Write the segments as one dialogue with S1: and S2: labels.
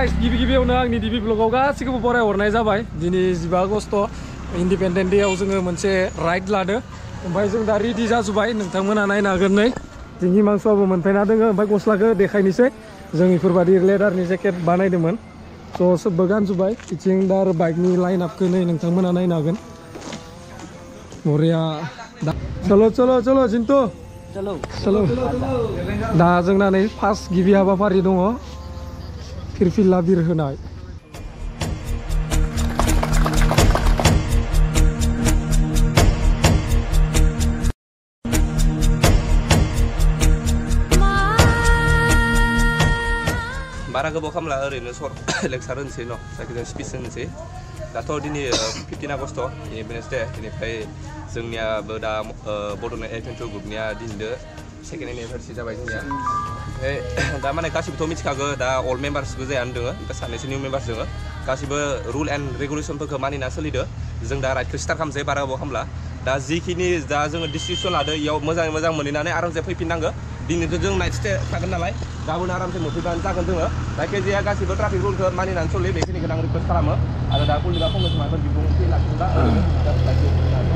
S1: Guys गिबियावनो आंनि डिबि ब्लगाव गासिखौबो बराय हरनाय जाबाय दिनै 15 आगस्ट इन्डिपेन्डेन्ट डेआव जोङो मोनसे राइड लादो ओमफ्राय जों दा रेडि जाजोब्बाय नोंथांमोना नायनो हागोन नै जों हिमांसुआबो मोनफैना दोङो ओमफ्राय गस्लाखौ देखायनोसै जों इफोरबायदि लेदारनि जेकेट बानायदोंमोन स' सबबो गानजोब्बाय बिथिं दा आरो बाइकनि लाइन आपखौ नै नोंथांमोना नायनो हागोन बरिया चलो चलो चलो जिन्तु चलो चलो दा जोंना नै फार्स्ट गिबि हाबाफारि दङ फिरफिला बिर होनाय
S2: बारा गोबाव खामला ओरैनो लेक्सार होनोसै न' जायखिजाया स्पिच होनोसै दाथ' दिनै 15 आगस्ट इन्डिपेन्डेन्स डे बेनिफ्राय जोंनियाबो दा बड'लेण्ड एडभेन्चार ग्रुपनिया दिनैदो सेकेन्ड एनिभार्सारि जाबाय जोंनिया ओमफ्राय दा माने गासिबोथ' मिथिखागौ दा अल्ड मेम्बार्सबो जायानो दोङो ओमफ्राय सानैसो निउ मेम्बार्स दोङो गासिबो रुल एन्ड रेगुलेसनफोरखौ मानिना सोलिदो जों दा राइडखौ स्टार्ट खालामसै बारा गोबाव खामला दा जिखिनि दा जोङो डिसिसन लादो इयाव मोजाङै मोजां मोनहैनानै आरामसे फैफिननांगौ दिनैथ' जों नाइट स्टे थागोन नालाय गाबोन आरामसे मोनफैबानो जागोन जोङो जायखिजाया गासिबो ट्राफिक रुलखौ मानिनानै सोलियो बेखिनिखौ आं रिकुवेस्ट खालामो आरो दा कुलिबा फंनैसो माबाफोर बिबुंथि लाखियोब्ला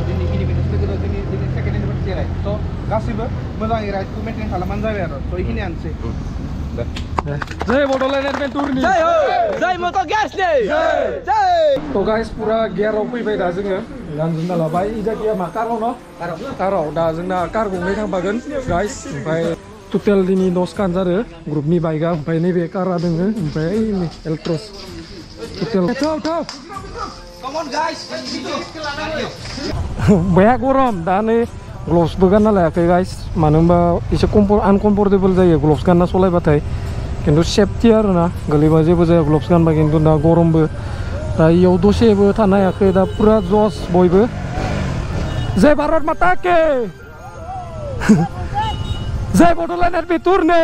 S2: दिनै इन्डिपेन्डेन्स डे दिनै सेकेन्ड एनिभार्सारि राइड स' गासिबो मोजाङै राइडखौ मेइनटेन खालामबानो जाबाय आरो स' बेखिनियानोसै
S1: जय बड'लेण्ड एडभेन्चारनि
S3: जय हो जय मत' गेसनि जय
S1: तो गाइस पुरा गियाराव फैबाय दा जोङो गानजोबना लाबाय जायगाया मा काराव न' काराव दा जोंना कार गंनै थांफागोन गाइस ओमफ्राय टटेल दिनै 10 खान जादों ग्रुपनि बाइकआ ओमफ्राय नैबे कारा दोङो ओमफ्राय नै एल्ट्रस टटेल बया गरम दा नै ग्लभ्सबो गानना लायाखै गाइस मानो होनबा एसे आनकम्फर्टेबल जायो ग्लभ्स गानना सलायबाथाय खिन्थु सेफटि आरो ना गोलैबा जेबो जाया ग्लभ्स गानबा खिन्थु दा गरमबो दा इयाव दसेबो थानो हायाखै दा पुरा जस बयबो जय भारत माता के जय बड'लेण्ड एडभेन्चारनि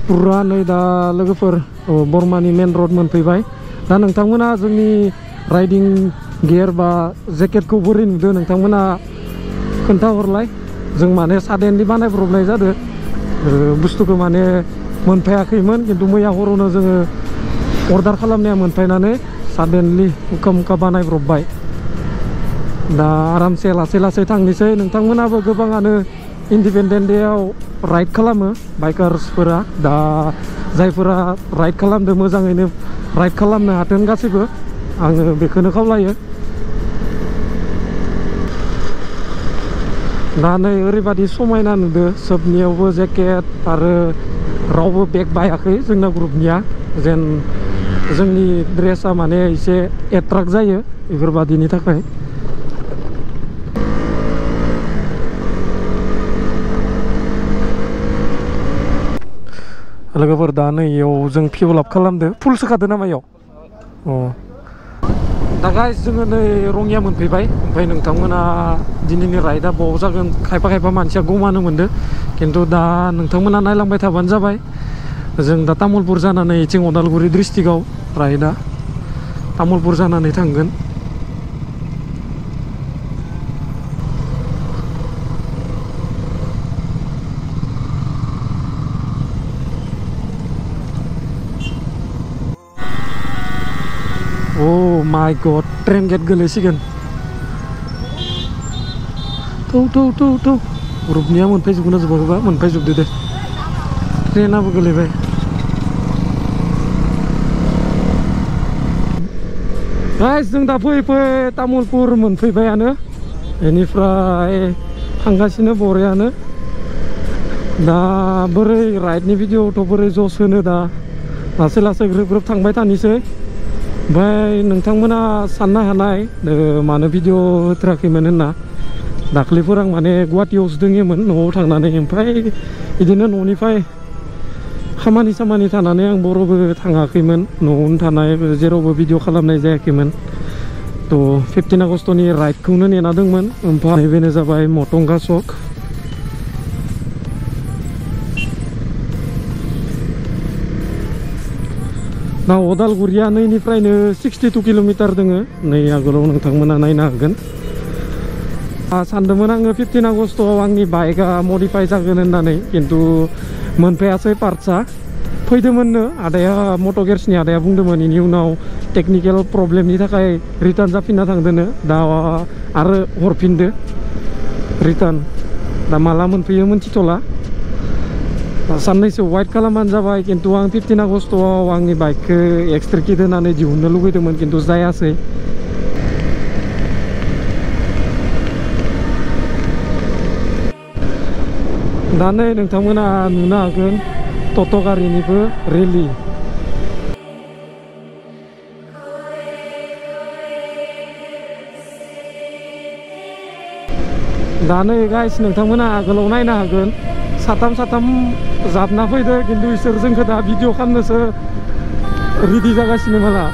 S1: पुरा नै दा लोगोफोर बर्मानि मेन रड मोनफैबाय दा नोंथांमोना जोंनि राइडिं गियार बा जेकेटखौ बोरै नुदों नोंथांमोना खोन्थाहरलाय जों माने साडेनलि बानायब्रबनाय जादों बुस्थुखौ माने मोनफायाखैमोन खिन्थु मैया हरावनो जोङो अर्डार खालामनाया मोनफैनानै साडेनलि उखा बानायब्रबबाय दा आरामसे लासै लासै थांनोसै नोंथांमोनाबो गोबाङानो इन्डिपेन्डेन्ट डेआव राइड खालामो बाइकार्सफोरा दा जायफोरा राइड खालामदों मोजाङैनो राइड खालामनो हाथों गासैबो आङो बेखौनो खावलायो दा नै ओरैबायदि समायना नुदों सोबनियावबो जेकेट आरो रावबो बेग बायाखै जोंना ग्रुपनिया जेन जोंनि ड्रेसा माने एसे एट्राक्ट जायो बेफोरबादिनि थाखाय लोगोफोर दा नै इयाव जों फिउल आप खालामदो फुल सोखादो नामा इयाव दा गाइस जोङो नै रङिया मोनफैबाय ओमफ्राय नोंथांमोना दिनैनि राइडआ बाव जागोन खायफा मानसिया गमानो मोनदो खिन्थु दा नोंथांमोना नायलांबाय थाबानो जाबाय जों दा तामुलपुर जानानै इथिं उदालगुरि डिस्ट्रिक्टआव राइडआ तामुलपुर जानानै थांगोन Oh my god, tren get गोलैसिगोन थौ ग्रुपनिया मोनफैजोबगोन ना जोबाखैबा मोनफैजोबदो दे ट्रेनाबो गोलैबाय गाइस जों दा फैयै तामुलपुर मोनफैबायानो बेनिफ्राय थांगासिनो बरियानो दा बोरै राइडनि भिडिअ'थ' बोरै जस होनो दा लासै लासै ग्रोब थांबाय थानोसै ओमफ्राय नोंथांमोना साननो हानाय मानो भिडिअ होथाराखैमोन होनना दाख्लैफोर आं माने गुवाहाटीयावसो दङमोन न'आव थांनानै ओमफ्राय बिदिनो न'निफ्राय खामानि थानानै आं बर'बो थाङाखैमोन न'आवनो थानाय जेरावबो भिडिअ खालामनाय जायाखैमोन थ' 15 आगस्टनि राइडखौनो नेना दंमोन ओमफ्राय बेनो जाबाय मटंगा चक दा अदालगुरिया नैनिफ्रायनो 62 किल'मिटार दोङो नै आगोलाव नोंथांमोना नायनो हागोन सानदोंमोन आङो 15 आगस्टआव आंनि बाइकआ मडिफाइ जागोन होननानै खिन्थु मोनफैयासै पार्ट्सआ फैदोंमोननो आदाया मट'गेर्सनि आदाया बुंदोंमोन बेनि उनाव टेकनिकेल प्रब्लेमनि थाखाय रिटार्न जाफिनना थांदोंनो दा आरो हरफिनदो रिटार्न दा माला मोनफैयो मोनथिथ'ला साननैसो वाइट खालामबानो जाबाय खिन्थु आं 15 आगस्टआव आंनि बाइकखौ एक्सट्रा किट होनानै दिहुननो लुगैदोंमोन खिन्थु जायासै दा नै नोंथांमोना नुनो हागोन टट' गारिनिबो रेलि दा नै गाइस नोंथांमोना आगोलाव नायनो हागोन साथाम जाबना फैदो खिन्थु इसोर जोंखौ दा भिडिअ खालामनोसो रेडि जागासिनो माला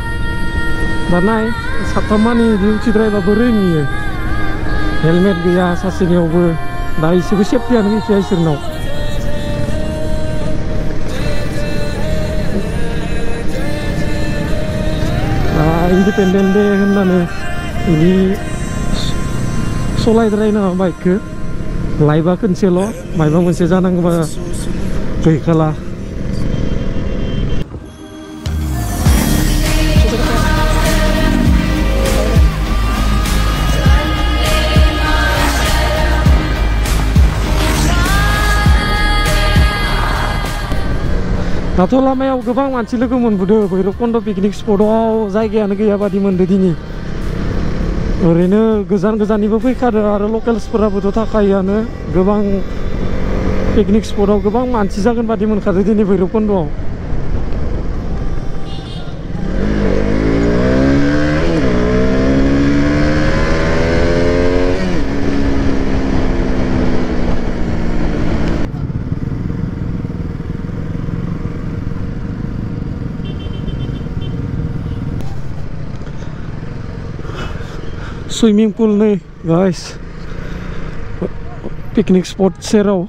S1: दा नाय साथाम मानि डिउटि ड्राइभार बोरै नुयो हेलमेट गैया सासेनियावबो दा इसोरबो सेफ्टियानो गैखाया इसोरनाव इंडिपेंडेंट डे होननानै बिदि सलायद्रायनाङा बाइकखौ लाइबा खनसेल' मायबा मोनसे जानांगौबा गैखाला दाथ' लामायाव गोबां मानसि लोगो मोनबोदों भैरबकुन्द पिकनिक स्पटआव जायगायानो गैया बादि मोनदों दिनै ओरैनो गोजाननिबो फैखादो आरो लकेल्सफोराबोथ' थाखायोआनो गोबां पिकनिक स्पटआव गोबां मानसि जागोन बादि मोनखादो दिनै भैरबकुन्दआव स्विमिं पुल नै गाइस पिकनिक स्पट सेराव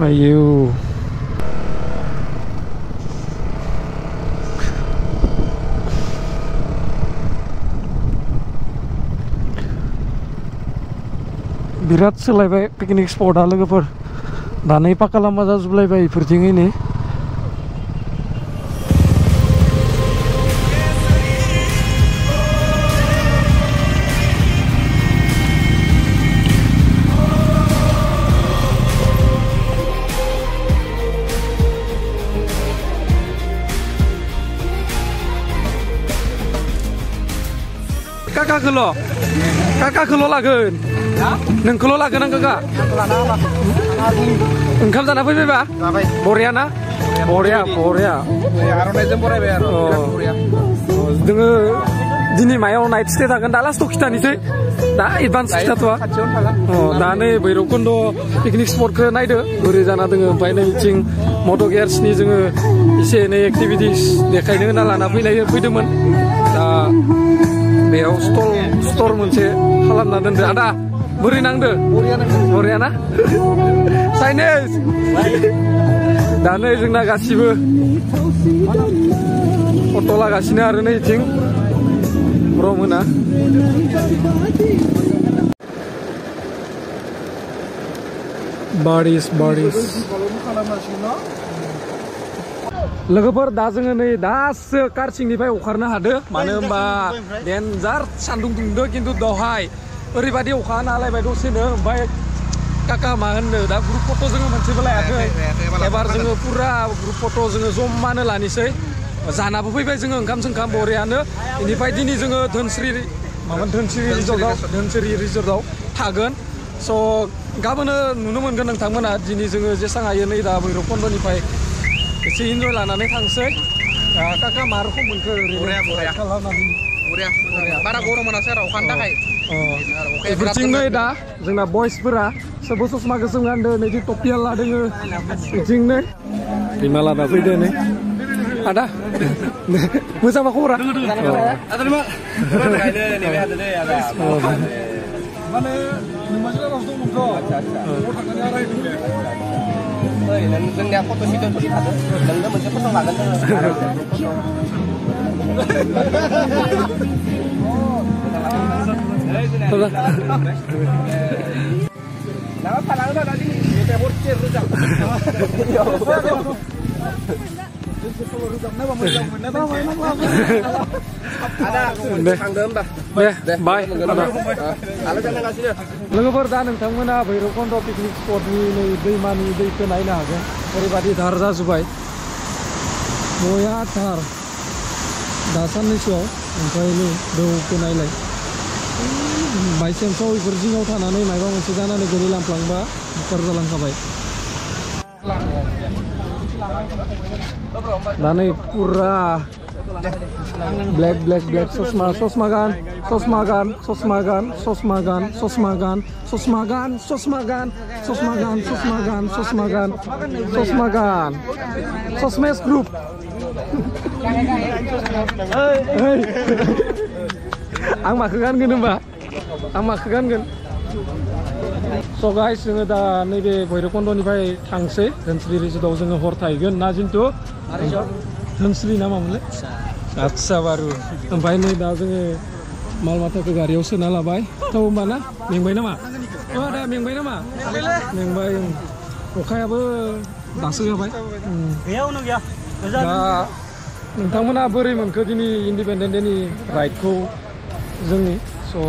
S1: आयौ बिराद सोलायबाय पिकनिक स्पटआ लोगोफोर दानै पाका लामा जाजोबलायबाय इफोरथिङैनो काकाखौल' लागोन नोंखौल' लागोन आं काका ओंखाम जाना फैबायबा बरिया ना बरिया आर'नाइजों बरायबाय आरो जोङो दिनै मायाव नाइट स्टे थागोन दा लास्टआव खिथानोसै दा एडभान्स खिथाथ'वा दा नै भैरबकुन्द पिकनिक स्पटखौ नायदो बोरै जाना दोङो ओमफ्राय नैथिं मट'गेर्सनि जोङो एसे एनै एक्टिभिटिस देखायनो होना लाना फैदोंमोन दा बेयाव स्टल मोनसे खालामना दोनदो आदा बोरै नांदो बरिया ना चाइनिज दा नै जोंना गासिबो फट' लागासिनो आरो नैथिं रमोना बारिस लोगोफोर दा जोङो नै दासो कार सिंनिफ्राय ओंखारनो हादो मानो होनबा डेन्जार सान्दुं दुंदो खिन्थु दहाय ओरैबायदि अखा हाना हालायबाय दसेनो ओमफ्राय काका मा होननो दा ग्रुप फट' जोङो मोनसेबो लायाखै एबार जोङो पुरा ग्रुप फट' जोङो जमानो लानोसै जानाबो फैबाय जोङो ओंखाम सोंखाम बरियानो बेनिफ्राय दिनै जोङो धोनस्रि रिजर्टआव थागोन स' गाबोनो नुनो मोनगोन नोंथांमोना दिनै जोङो जेसां हायो नै दा भैरबकुन्दनिफ्राय एसे इन्जय लानानै थांसै काका मा रखम मोनखो
S3: बारा गरम मोनासै आरो अखानि थाखाय
S1: बेफोरथिं नै दा जोंना बयसफोरा सोरबा ससमा गोसोम गानदो नैदि टपिया लादोङो बिथिं नै दैमा लाना फैदो नै Ada? Bisa sama kurang?
S2: Ada lima. Ada nih, ada nih, ada.
S4: Mana lima juta langsung muncul.
S2: Neng foto situ tuh ada. Neng mencet foto nggak ada. Nama palang dah tadi. Kita bocor rujak. Ada hàng đơm dah.
S1: Bye.
S4: लोगोफोर दा नोंथांमोना Bhairabkund picnic स्पटनि नै दैमानि दैखौ नायनो हागोन ओरैबादि धार जाजोब्बाय बया धार दा साननैसोआव ओमफ्राय नै दैखौ नायलाय बायसेन्सआव बेफोर जिङाव थानानै माबा मोनसे जानानै गोलैलांफ्लांबा बुखार जालांखाबाय दा नै पुरा ब्लेक ब्लेक ब्लेक ससमा गान ससमेस ग्रुप आं माखौ गानगोन होमबा आं माखौ गानगोन So guys, जोङो दा नैबे भैरबकुन्दनिफ्राय थांसै धोनस्रि रिजर्टआव जोङो हर थाहैगोन ना जिन्तु धोनस्रि ना मामोनलाय आच्छा बारु ओमफ्राय नै दा जोङो माल माथाखौ गारियाव सोना लाबाय थ' होमबा ना मेंबाय नामा दा मेंबाय नामा मेंबाय अखायाबो दासो हाबाय दा नोंथांमोना बोरै मोनखो दिनै इन्डिपेन्डेन्स डेनि राइडखौ जोंनि स'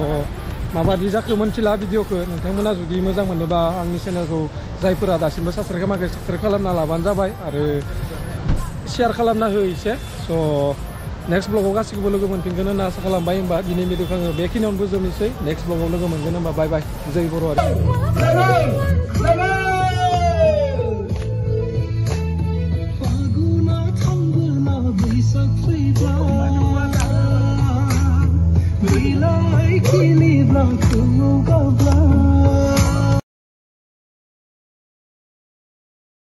S4: माबादि जाखो मोनथिला भिडिअखौ नोंथांमोना जुदि मोजां मोनोबा आंनि चेनेलखौ जायफोरा दासिमबो साबस्क्राइब खालामाखै साबस्क्राइब खालामना लाबानो जाबाय आरो शेयार खालामना हो एसे स' नेक्स्ट ब्लगाव गासिखौबो लोगो मोनफिनगोन होनना आसा खालामबाय होमबा दिनै भिडिअखौ आङो बेखिनियावनो फोजोबनोसै नेक्स्ट ब्लगाव लोगो मोनगोन होमबा बाय बाय जै बर'
S5: Bila kini belakang kau